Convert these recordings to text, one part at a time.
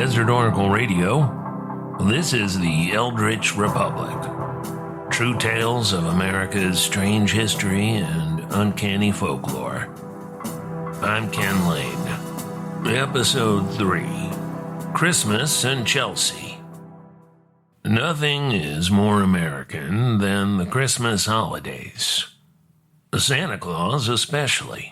Desert Oracle Radio. This is the Eldritch Republic. True tales of America's strange history and uncanny folklore. I'm Ken Layne. Episode 3, Christmas in Chelsea. Nothing is more American than the Christmas holidays. Santa Claus especially.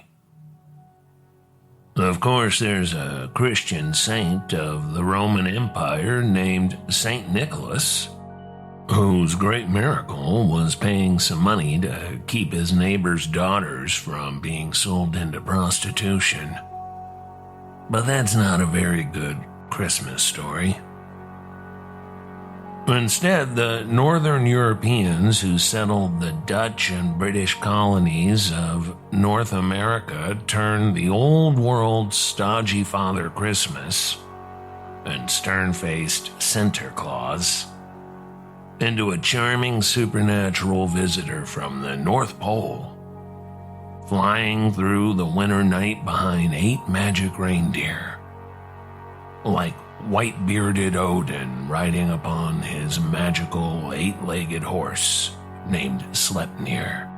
Of course, there's a Christian saint of the Roman Empire named Saint Nicholas, whose great miracle was paying some money to keep his neighbor's daughters from being sold into prostitution. But that's not a very good Christmas story. Instead, the Northern Europeans who settled the Dutch and British colonies of North America turned the old world stodgy Father Christmas and stern-faced Sinterklaas into a charming supernatural visitor from the North Pole, flying through the winter night behind 8 magic reindeer, like white-bearded Odin riding upon his magical 8-legged horse named Sleipnir.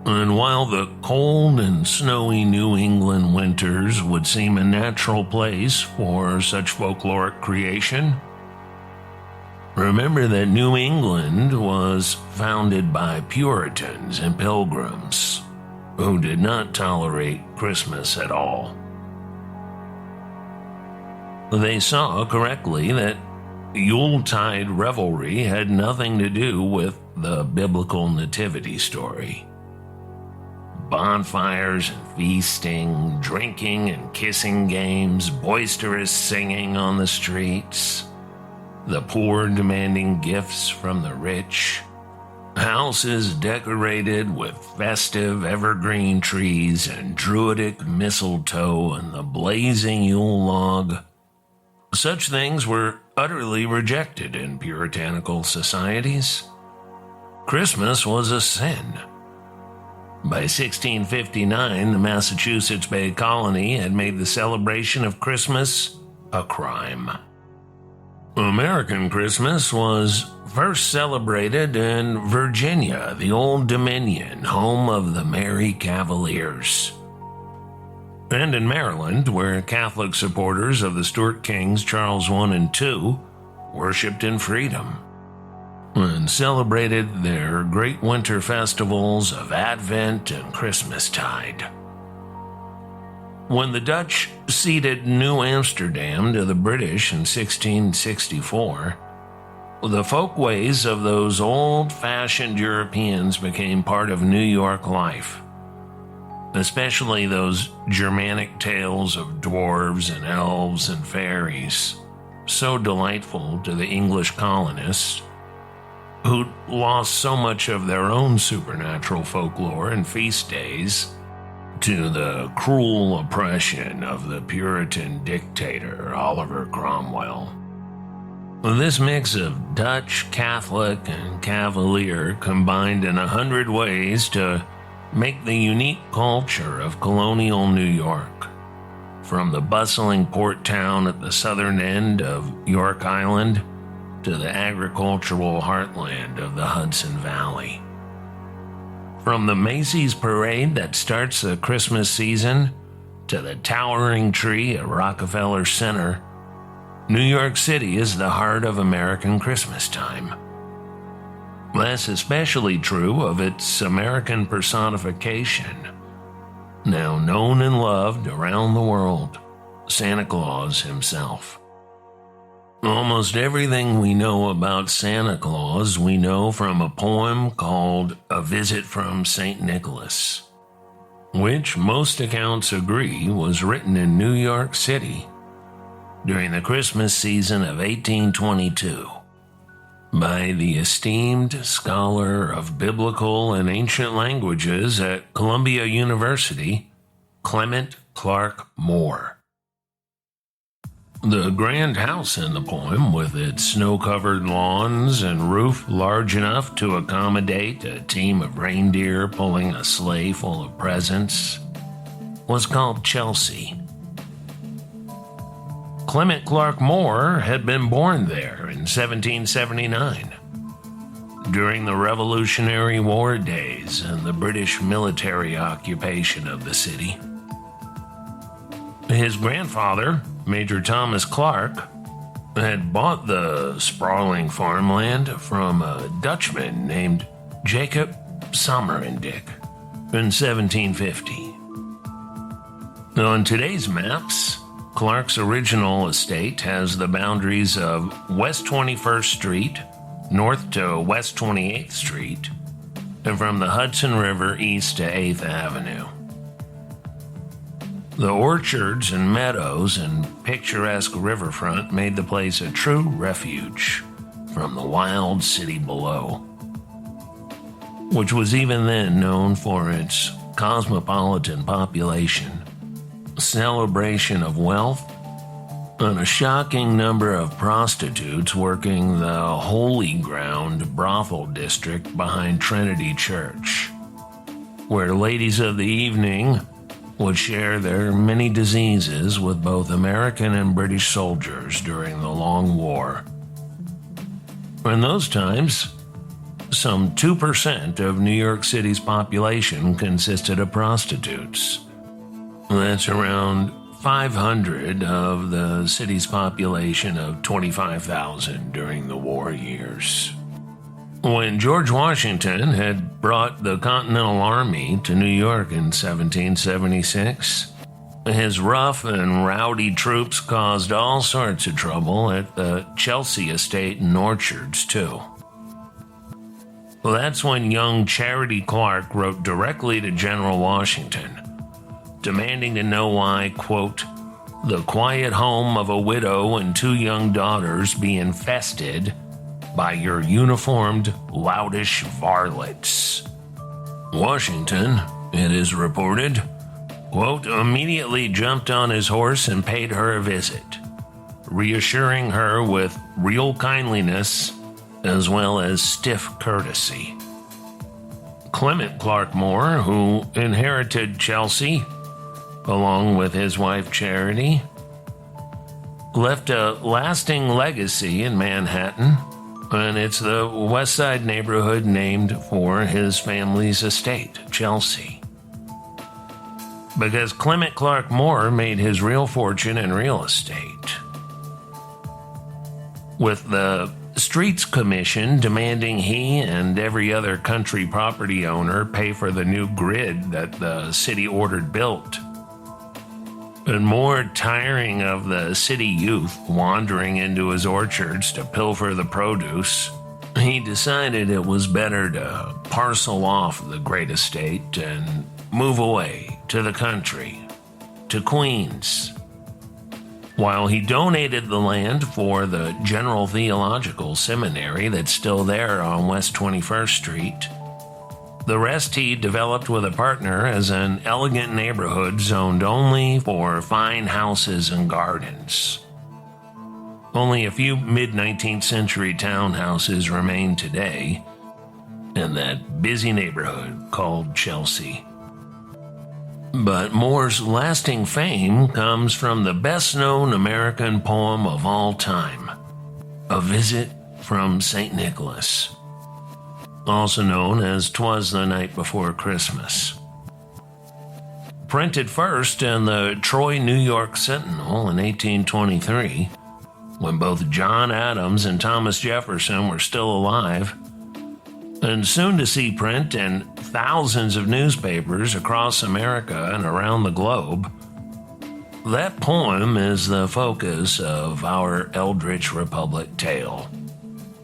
And while the cold and snowy New England winters would seem a natural place for such folkloric creation, remember that New England was founded by Puritans and Pilgrims who did not tolerate Christmas at all. They saw correctly that Yuletide revelry had nothing to do with the biblical nativity story. Bonfires and feasting, drinking and kissing games, boisterous singing on the streets, the poor demanding gifts from the rich, houses decorated with festive evergreen trees and druidic mistletoe and the blazing Yule log. Such things were utterly rejected in puritanical societies. Christmas was a sin. By 1659, the Massachusetts Bay Colony had made the celebration of Christmas a crime. American Christmas was first celebrated in Virginia, the Old Dominion, home of the Merry Cavaliers, and in Maryland, where Catholic supporters of the Stuart Kings Charles I and II worshipped in freedom and celebrated their great winter festivals of Advent and Christmastide. When the Dutch ceded New Amsterdam to the British in 1664, the folkways of those old-fashioned Europeans became part of New York life, especially those Germanic tales of dwarves and elves and fairies, so delightful to the English colonists, who lost so much of their own supernatural folklore and feast days to the cruel oppression of the Puritan dictator Oliver Cromwell. This mix of Dutch, Catholic, and Cavalier combined in 100 ways to make the unique culture of colonial New York, from the bustling port town at the southern end of York Island to the agricultural heartland of the Hudson Valley. From the Macy's parade that starts the Christmas season to the towering tree at Rockefeller Center, New York City is the heart of American Christmas time. That's especially true of its American personification, now known and loved around the world, Santa Claus himself. Almost everything we know about Santa Claus we know from a poem called A Visit from St. Nicholas, which most accounts agree was written in New York City during the Christmas season of 1822. By the esteemed scholar of biblical and ancient languages at Columbia University, Clement Clarke Moore. The grand house in the poem, with its snow-covered lawns and roof large enough to accommodate a team of reindeer pulling a sleigh full of presents, was called Chelsea. Clement Clarke Moore had been born there in 1779. During the Revolutionary War days and the British military occupation of the city. His grandfather, Major Thomas Clarke, had bought the sprawling farmland from a Dutchman named Jacob Sommerendick in 1750. On today's maps, Clarke's original estate has the boundaries of West 21st Street, north to West 28th Street, and from the Hudson River east to 8th Avenue. The orchards and meadows and picturesque riverfront made the place a true refuge from the wild city below, which was even then known for its cosmopolitan population, celebration of wealth, and a shocking number of prostitutes working the Holy Ground brothel district behind Trinity Church, where ladies of the evening would share their many diseases with both American and British soldiers during the Long War. In those times, some 2% of New York City's population consisted of prostitutes. That's around 500 of the city's population of 25,000 during the war years. When George Washington had brought the Continental Army to New York in 1776, his rough and rowdy troops caused all sorts of trouble at the Chelsea estate and orchards, too. Well, that's when young Charity Clarke wrote directly to General Washington, demanding to know why, quote, the quiet home of a widow and 2 young daughters be infested by your uniformed, loutish varlets. Washington, it is reported, quote, immediately jumped on his horse and paid her a visit, reassuring her with real kindliness as well as stiff courtesy. Clement Clarke Moore, who inherited Chelsea, along with his wife Charity, left a lasting legacy in Manhattan, and it's the West Side neighborhood named for his family's estate, Chelsea. Because Clement Clarke Moore made his real fortune in real estate, with the Streets Commission demanding he and every other country property owner pay for the new grid that the city ordered built. And Moore, tiring of the city youth wandering into his orchards to pilfer the produce, he decided it was better to parcel off the great estate and move away to the country, to Queens. While he donated the land for the General Theological Seminary that's still there on West 21st Street, the rest he developed with a partner as an elegant neighborhood zoned only for fine houses and gardens. Only a few mid-19th century townhouses remain today in that busy neighborhood called Chelsea. But Moore's lasting fame comes from the best-known American poem of all time, A Visit from St. Nicholas, also known as 'Twas the Night Before Christmas. Printed first in the Troy, New York Sentinel in 1823, when both John Adams and Thomas Jefferson were still alive, and soon to see print in thousands of newspapers across America and around the globe, that poem is the focus of our Eldritch Republic tale.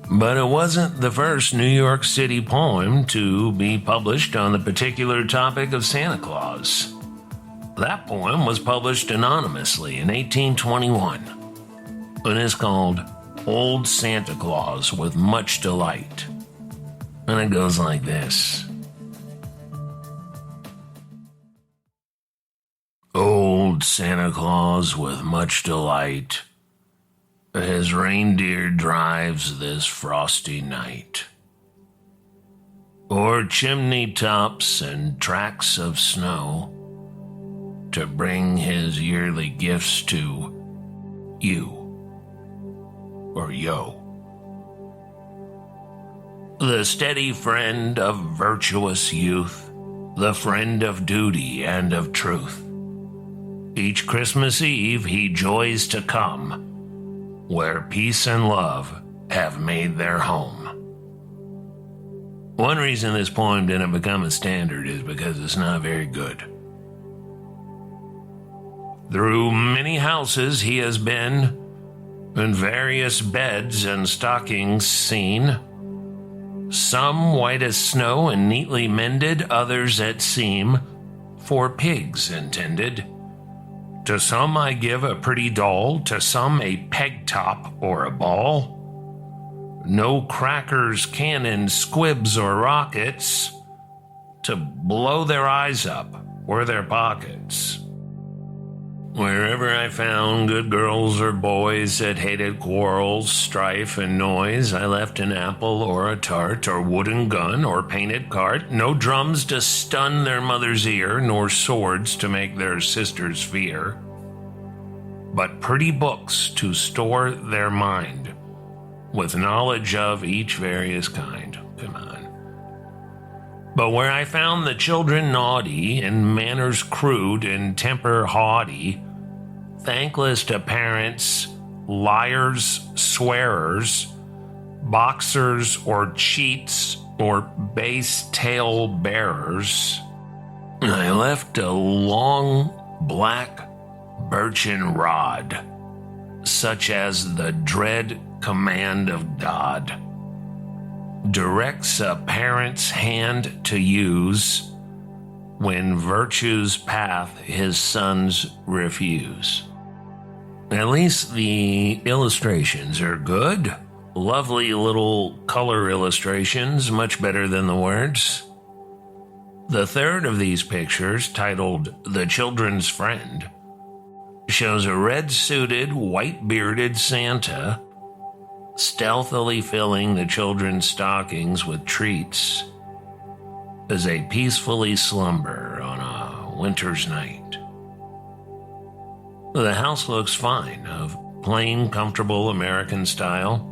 But it wasn't the first New York City poem to be published on the particular topic of Santa Claus. That poem was published anonymously in 1821, and is called Old Santa Claus with Much Delight. And it goes like this. Old Santa Claus with much delight, his reindeer drives this frosty night, o'er chimney tops and tracts of snow, to bring his yearly gifts to you. Or yo. The steady friend of virtuous youth, the friend of duty and of truth. Each Christmas Eve he joys to come, where peace and love have made their home. One reason this poem didn't become a standard is because it's not very good. Through many houses he has been, and various beds and stockings seen, some white as snow and neatly mended, others that seem for pigs intended. To some I give a pretty doll, to some a peg top or a ball. No crackers, cannons, squibs, or rockets to blow their eyes up or their pockets. Wherever I found good girls or boys that hated quarrels, strife, and noise, I left an apple or a tart or wooden gun or painted cart. No drums to stun their mother's ear, nor swords to make their sisters fear, but pretty books to store their mind with knowledge of each various kind. Come on. But where I found the children naughty, and manners crude, and temper haughty, thankless to parents, liars, swearers, boxers or cheats, or base tale bearers, I left a long black birchen rod, such as the dread command of God directs a parent's hand to use when virtue's path his sons refuse. At least the illustrations are good. Lovely little color illustrations, much better than the words. The third of these pictures, titled The Children's Friend, shows a red-suited, white-bearded Santa stealthily filling the children's stockings with treats as they peacefully slumber on a winter's night. The house looks fine, of plain, comfortable American style.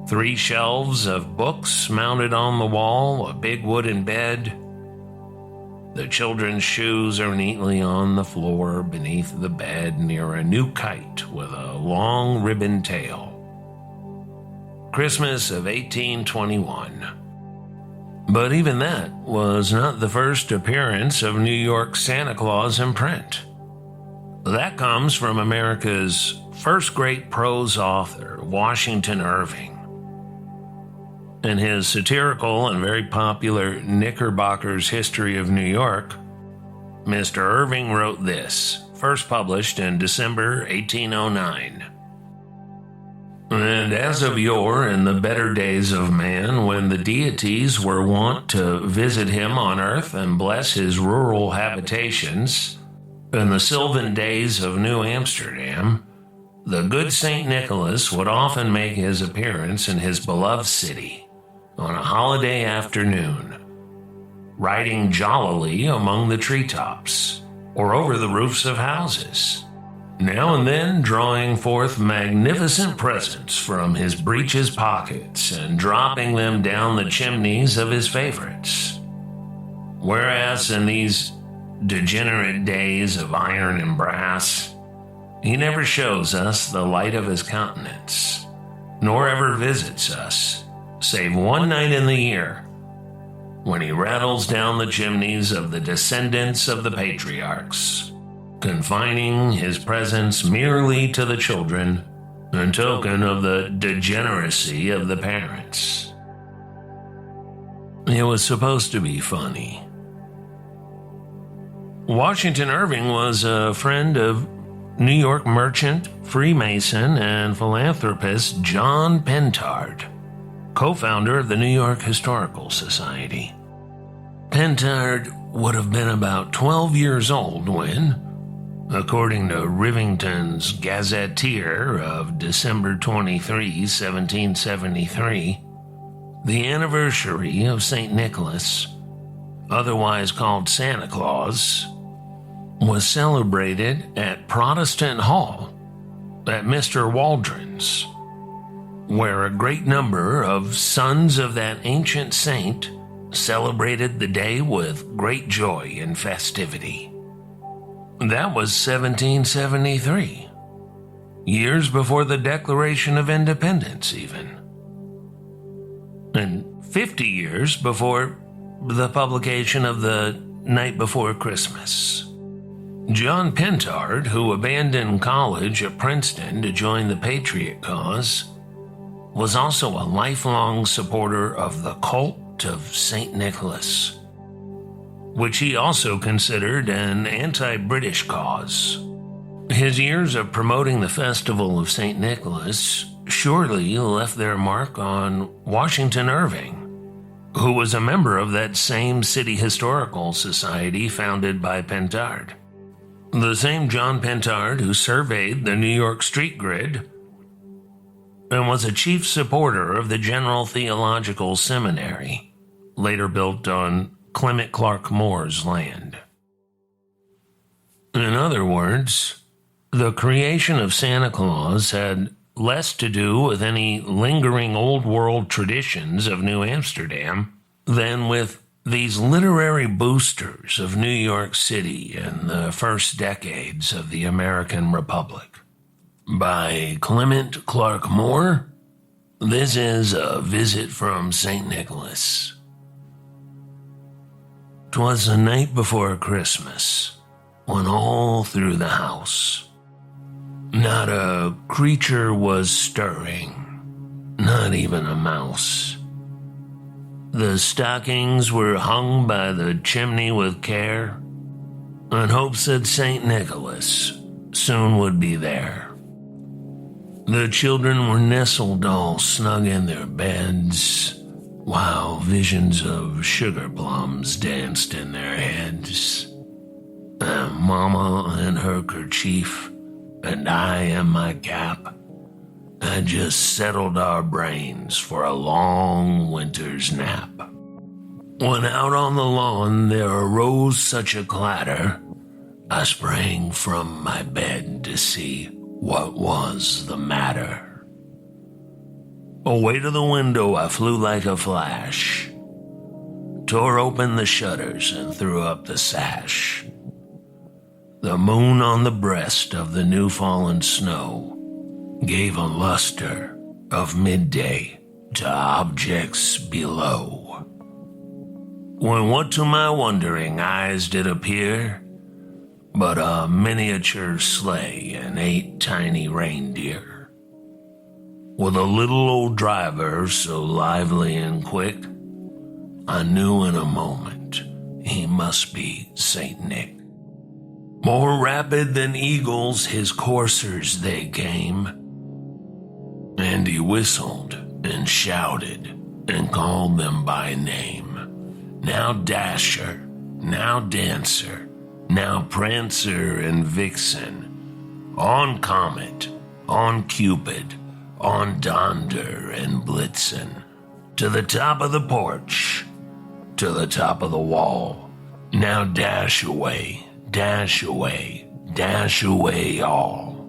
3 shelves of books mounted on the wall, a big wooden bed. The children's shoes are neatly on the floor beneath the bed near a new kite with a long ribbon tail. Christmas of 1821. But even that was not the first appearance of New York Santa Claus in print. That comes from America's first great prose author, Washington Irving. In his satirical and very popular Knickerbocker's History of New York, Mr. Irving wrote this, first published in December 1809. And as of yore, in the better days of man, when the deities were wont to visit him on earth and bless his rural habitations, in the sylvan days of New Amsterdam, the good St. Nicholas would often make his appearance in his beloved city on a holiday afternoon, riding jollily among the treetops or over the roofs of houses, now and then drawing forth magnificent presents from his breeches pockets and dropping them down the chimneys of his favorites. Whereas in these degenerate days of iron and brass, he never shows us the light of his countenance, nor ever visits us, save one night in the year, when he rattles down the chimneys of the descendants of the patriarchs, confining his presence merely to the children, in token of the degeneracy of the parents. It was supposed to be funny. Washington Irving was a friend of New York merchant, Freemason, and philanthropist John Pintard, co-founder of the New York Historical Society. Pintard would have been about 12 years old when, according to Rivington's Gazetteer of December 23, 1773, the anniversary of St. Nicholas, otherwise called Santa Claus, was celebrated at Protestant Hall at Mr. Waldron's, where a great number of sons of that ancient saint celebrated the day with great joy and festivity. That was 1773, years before the Declaration of Independence even, and 50 years before the publication of The Night Before Christmas. John Pintard, who abandoned college at Princeton to join the Patriot cause, was also a lifelong supporter of the cult of St. Nicholas, which he also considered an anti-British cause. His years of promoting the festival of St. Nicholas surely left their mark on Washington Irving, who was a member of that same city historical society founded by Pintard. The same John Pintard who surveyed the New York street grid and was a chief supporter of the General Theological Seminary, later built on Clement Clarke Moore's land. In other words, the creation of Santa Claus had less to do with any lingering old world traditions of New Amsterdam than with these literary boosters of New York City in the first decades of the American Republic. By Clement Clarke Moore, this is A Visit from St. Nicholas. 'Twas the night before Christmas, when all through the house not a creature was stirring, not even a mouse. The stockings were hung by the chimney with care, in hopes that St. Nicholas soon would be there. The children were nestled all snug in their beds, while visions of sugar plums danced in their heads. And Mama in her kerchief, and I in my cap, had just settled our brains for a long winter's nap. When out on the lawn there arose such a clatter, I sprang from my bed to see what was the matter. Away to the window I flew like a flash, tore open the shutters and threw up the sash. The moon on the breast of the new-fallen snow gave a luster of midday to objects below. When what to my wondering eyes did appear but a miniature sleigh and 8 tiny reindeer, with a little old driver so lively and quick, I knew in a moment he must be Saint Nick. More rapid than eagles his coursers they came, and he whistled and shouted and called them by name. Now Dasher, now Dancer, now Prancer and Vixen, on Comet, on Cupid, on Donder and Blitzen, to the top of the porch, to the top of the wall. Now dash away, dash away, dash away all.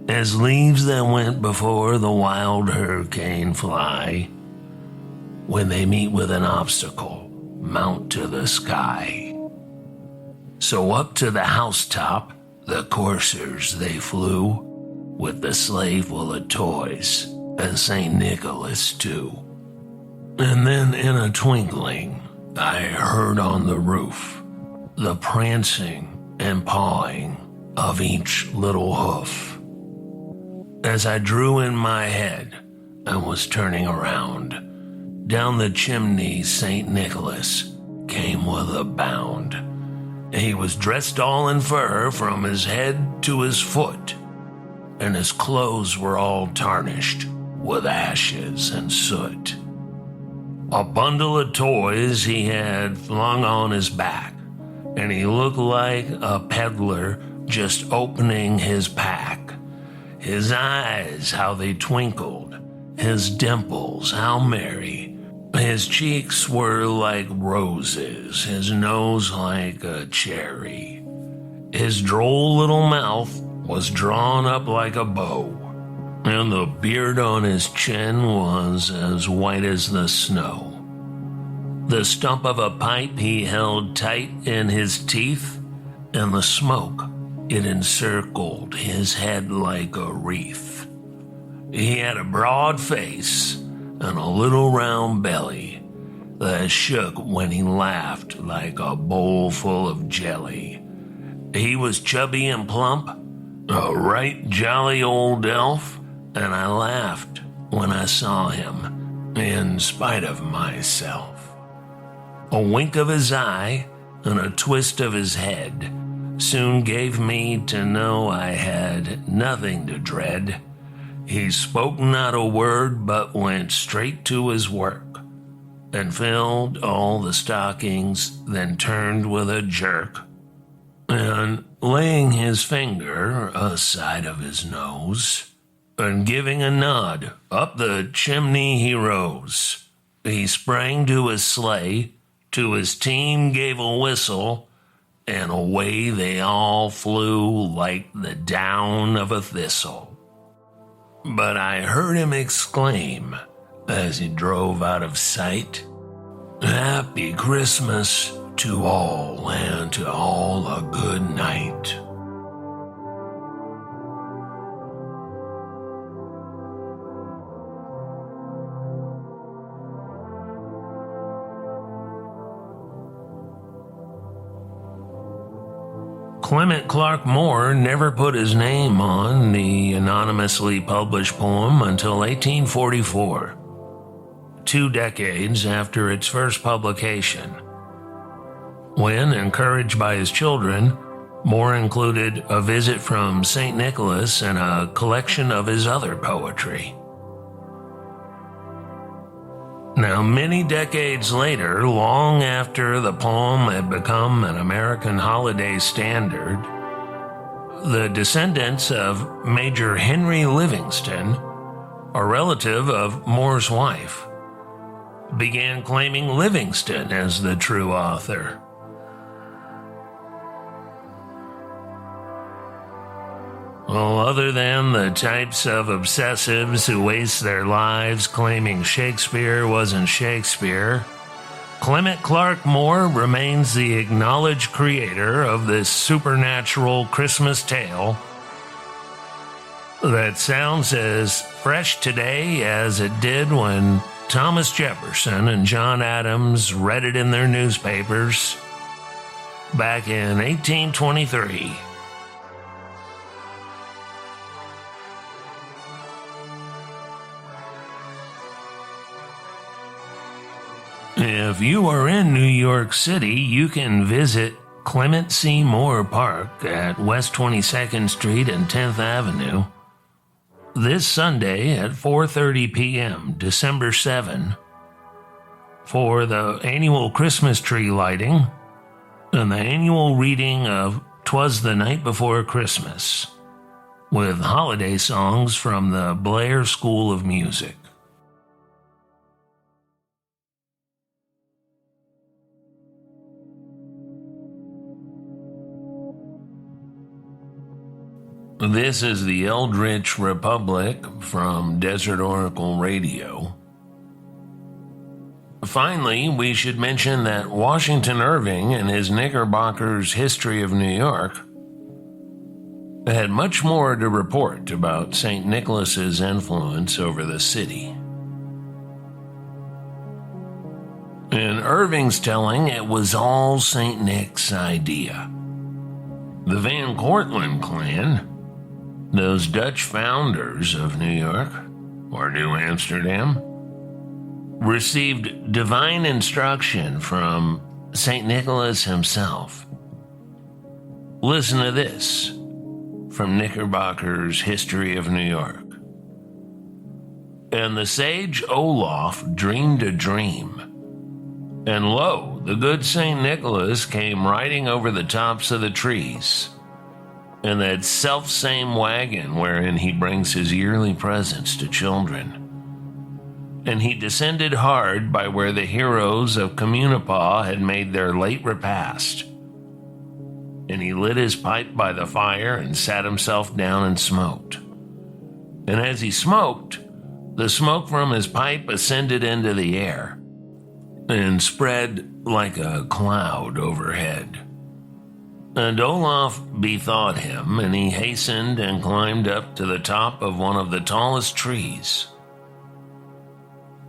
As leaves that went before the wild hurricane fly, when they meet with an obstacle, mount to the sky. So up to the housetop, the coursers they flew, with the sleigh full of toys, and St. Nicholas too. And then in a twinkling, I heard on the roof the prancing and pawing of each little hoof. As I drew in my head and was turning around, down the chimney St. Nicholas came with a bound. He was dressed all in fur from his head to his foot, and his clothes were all tarnished with ashes and soot. A bundle of toys he had flung on his back, and he looked like a peddler just opening his pack. His eyes, how they twinkled, his dimples, how merry. His cheeks were like roses, his nose like a cherry. His droll little mouth was drawn up like a bow, and the beard on his chin was as white as the snow. The stump of a pipe he held tight in his teeth, and the smoke, it encircled his head like a wreath. He had a broad face and a little round belly that shook when he laughed like a bowl full of jelly. He was chubby and plump, a right jolly old elf, and I laughed when I saw him, in spite of myself. A wink of his eye and a twist of his head soon gave me to know I had nothing to dread. He spoke not a word, but went straight to his work, and filled all the stockings, then turned with a jerk, and laying his finger aside of his nose, and giving a nod, up the chimney he rose. He sprang to his sleigh, to his team gave a whistle, and away they all flew like the down of a thistle. But I heard him exclaim, as he drove out of sight, "Happy Christmas to all, and to all a good night." Clement Clarke Moore never put his name on the anonymously published poem until 1844, 2 decades after its first publication, when, encouraged by his children, Moore included a visit from St. Nicholas and a collection of his other poetry. Now, many decades later, long after the poem had become an American holiday standard, the descendants of Major Henry Livingston, a relative of Moore's wife, began claiming Livingston as the true author. Well, other than the types of obsessives who waste their lives claiming Shakespeare wasn't Shakespeare, Clement Clarke Moore remains the acknowledged creator of this supernatural Christmas tale that sounds as fresh today as it did when Thomas Jefferson and John Adams read it in their newspapers back in 1823. If you are in New York City, you can visit Clement C. Moore Park at West 22nd Street and 10th Avenue this Sunday at 4:30 p.m., December 7, for the annual Christmas tree lighting and the annual reading of "'Twas the Night Before Christmas" with holiday songs from the Blair School of Music. This is the Eldritch Republic from Desert Oracle Radio. Finally, we should mention that Washington Irving, in his Knickerbocker's History of New York, had much more to report about St. Nicholas's influence over the city. In Irving's telling, it was all St. Nick's idea. The Van Cortlandt clan, those Dutch founders of New York, or New Amsterdam, received divine instruction from St. Nicholas himself. Listen to this from Knickerbocker's History of New York. "And the sage Olaf dreamed a dream, and lo, the good St. Nicholas came riding over the tops of the trees, in that self-same wagon wherein he brings his yearly presents to children. And he descended hard by where the heroes of Communipaw had made their late repast. and he lit his pipe by the fire and sat himself down and smoked. And as he smoked, the smoke from his pipe ascended into the air and spread like a cloud overhead. And Olaf bethought him, and he hastened and climbed up to the top of one of the tallest trees,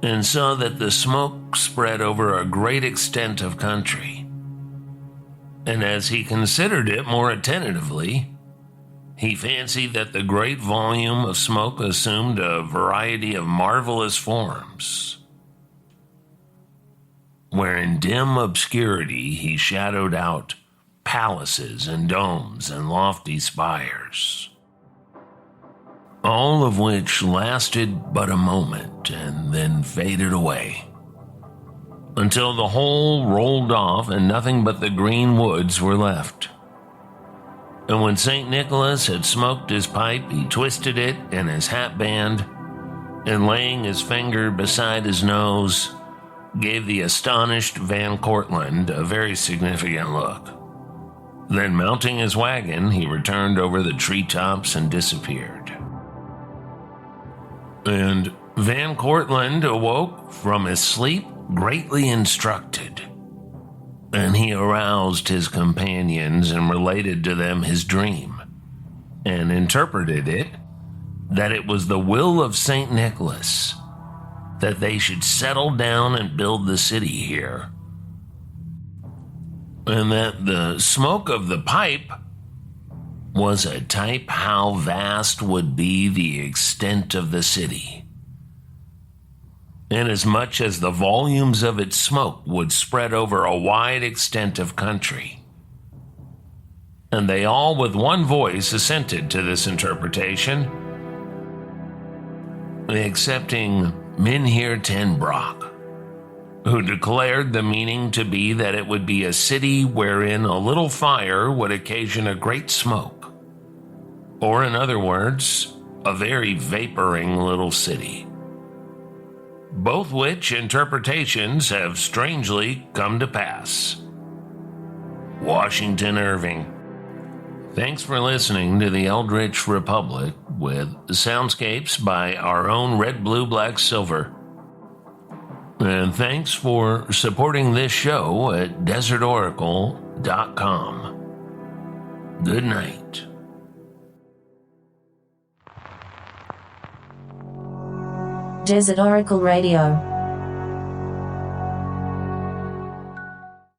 and saw that the smoke spread over a great extent of country. And as he considered it more attentively, he fancied that the great volume of smoke assumed a variety of marvelous forms, where in dim obscurity he shadowed out palaces and domes and lofty spires, all of which lasted but a moment and then faded away, until the whole rolled off and nothing but the green woods were left. And when St. Nicholas had smoked his pipe, he twisted it in his hatband, and laying his finger beside his nose, gave the astonished Van Cortlandt a very significant look. Then mounting his wagon, he returned over the treetops and disappeared. And Van Cortlandt awoke from his sleep greatly instructed, and he aroused his companions and related to them his dream, and interpreted it that it was the will of St. Nicholas that they should settle down and build the city here, and that the smoke of the pipe was a type how vast would be the extent of the city, inasmuch as the volumes of its smoke would spread over a wide extent of country. And they all with one voice assented to this interpretation, excepting Mynheer ten Broek, who declared the meaning to be that it would be a city wherein a little fire would occasion a great smoke, or in other words, a very vaporing little city. Both which interpretations have strangely come to pass. Washington Irving. Thanks for listening to the Eldritch Republic with soundscapes by our own RedBlueBlackSilver. And thanks for supporting this show at DesertOracle.com. Good night. Desert Oracle Radio.